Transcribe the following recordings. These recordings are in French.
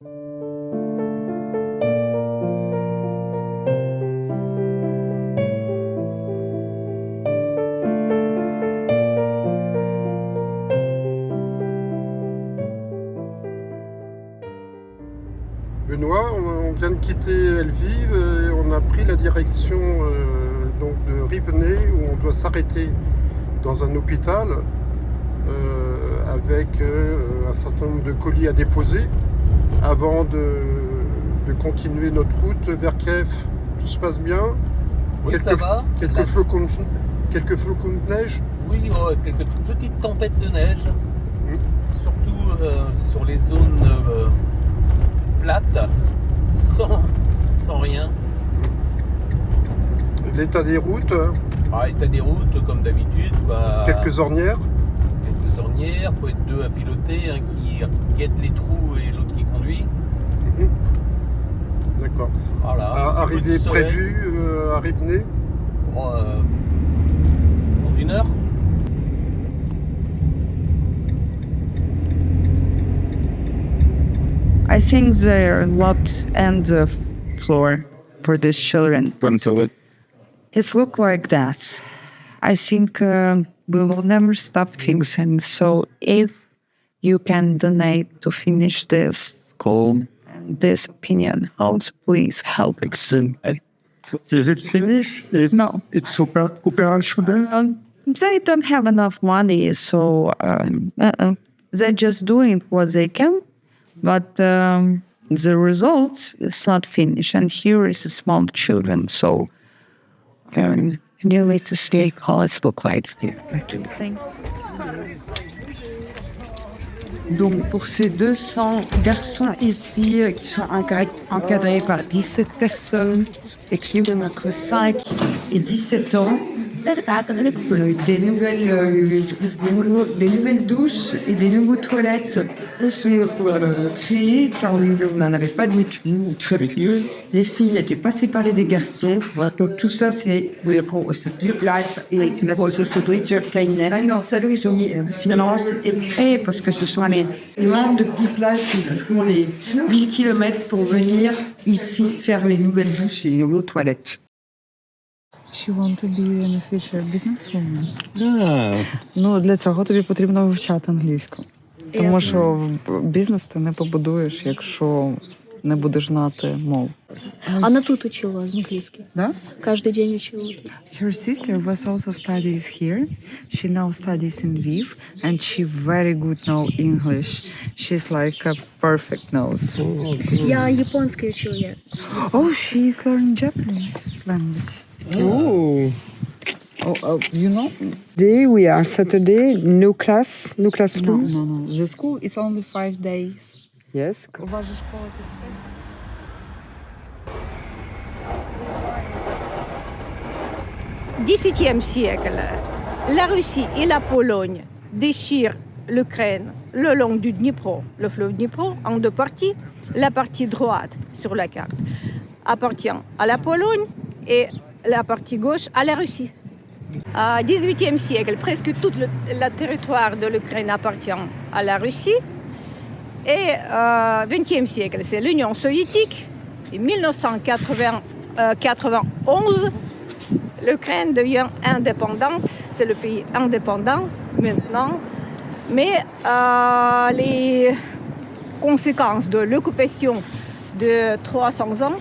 Benoît, on vient de quitter Lviv et on a pris la direction donc de Rivne où on doit s'arrêter dans un hôpital avec un certain nombre de colis à déposer avant de continuer notre route vers Kiev. Tout se passe bien. Oui, ça va. Quelques flocons de neige. Oui, quelques petites tempêtes de neige. Surtout sur les zones plates, sans rien. L'état des routes. L'état des routes, comme d'habitude. Quelques ornières. Quelques ornières. Il faut être deux à piloter, un qui guette les trous et l'autre qui conduit. D'accord. Voilà. Arrivée prévue à Rivne dans 1 heure. I think they're locked and the floor for these children. It's look like that. I think we will never stop things, and so if you can donate to finish this school and this opinion house, please help us. Is it finished? No. It's operational? They don't have enough money, so they're just doing what they can, but the results is not finished. And here is a small children, so you need to stay how it look like here. Donc, pour ces 200 garçons et filles qui sont encadrés par 17 personnes et qui ont entre 5 et 17 ans, des nouvelles douches et des nouvelles toilettes sont créées car on n'en avait pas de mutuelle. Les filles étaient pas séparées des garçons. Donc tout ça c'est Big Life et l'association Bridger Kindness. Finance est créée parce que ce sont les membres de Big Life qui font les 1000 km pour venir ici faire les nouvelles douches et les nouvelles toilettes. She want to be in the future businesswoman. Ну, для цього тобі потрібно вивчати англійську. Тому що бізнес ти не побудуєш, якщо не будеш знати мов. Она тут учила английский. Да? Каждый день учила. Her sister was also studies here. She now studies in Lviv, and she very good know English. She's like a perfect knows. Я японский учила. Oh, she's learning Japanese language. Oh, you know? Today we are Saturday, no classroom. No. The school is only 5 days. Yes. XVIIe siècle, la Russie et la Pologne déchirent l'Ukraine le long du Dnipro, le fleuve Dnipro, en deux parties. La partie droite sur la carte appartient à la Pologne et la partie gauche à la Russie. Au XVIIIe siècle, presque tout le territoire de l'Ukraine appartient à la Russie. Et au XXe siècle, c'est l'Union soviétique. En 1991, l'Ukraine devient indépendante. C'est le pays indépendant maintenant. Mais les conséquences de l'occupation de 300 ans,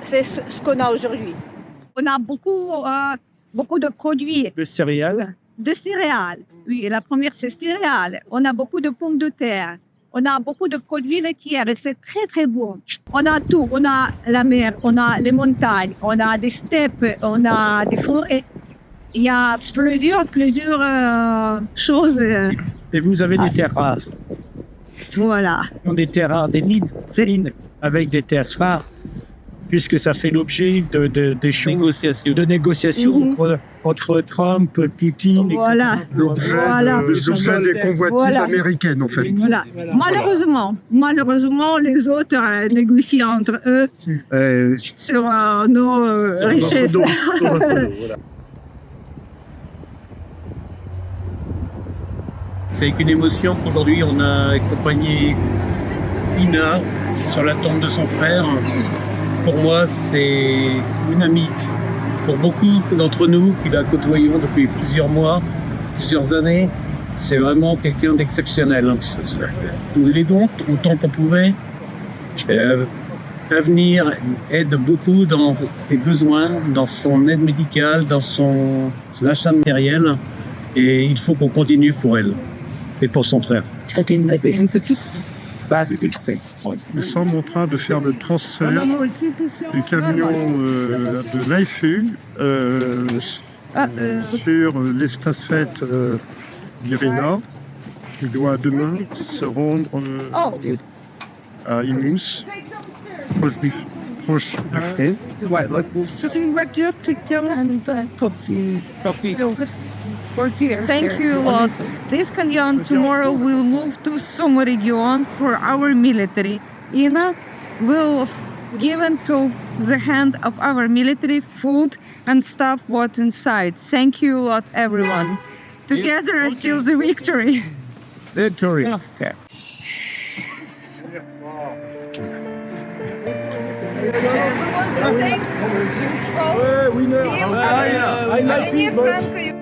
c'est ce qu'on a aujourd'hui. On a beaucoup de produits. De céréales. De céréales, oui. La première, c'est céréales. On a beaucoup de pommes de terre. On a beaucoup de produits laitiers. C'est très, très bon. On a tout. On a la mer, on a les montagnes, on a des steppes, on a des forêts. Il y a plusieurs choses. Et vous avez des terres rares. Voilà. Des terres rares, des mines avec des terres rares, puisque ça fait l'objet de négociations entre Trump, Poutine, etc. L'objet des convoitises américaines, en fait. Voilà. Malheureusement, les autres négocient entre eux sur nos richesses. Voilà. C'est avec une émotion qu'aujourd'hui on a accompagné Ina sur la tombe de son frère. Pour moi, c'est une amie. Pour beaucoup d'entre nous qui la côtoyons depuis plusieurs mois, plusieurs années, c'est vraiment quelqu'un d'exceptionnel. Nous l'aidons autant qu'on pouvait. L'avenir aide beaucoup dans ses besoins, dans son aide médicale, dans son achat matériel. Et il faut qu'on continue pour elle et pour son frère. Nous sommes en train de faire le transfert du camion de l'AFU sur l'estafette d'Irina, qui doit demain se rendre à Imous, proche du front. Thank you a lot. This canyon tomorrow will move to Somo region for our military. Ina will give into the hand of our military food and stuff what inside. Thank you a lot, everyone. Together until the victory. Victory. I love you.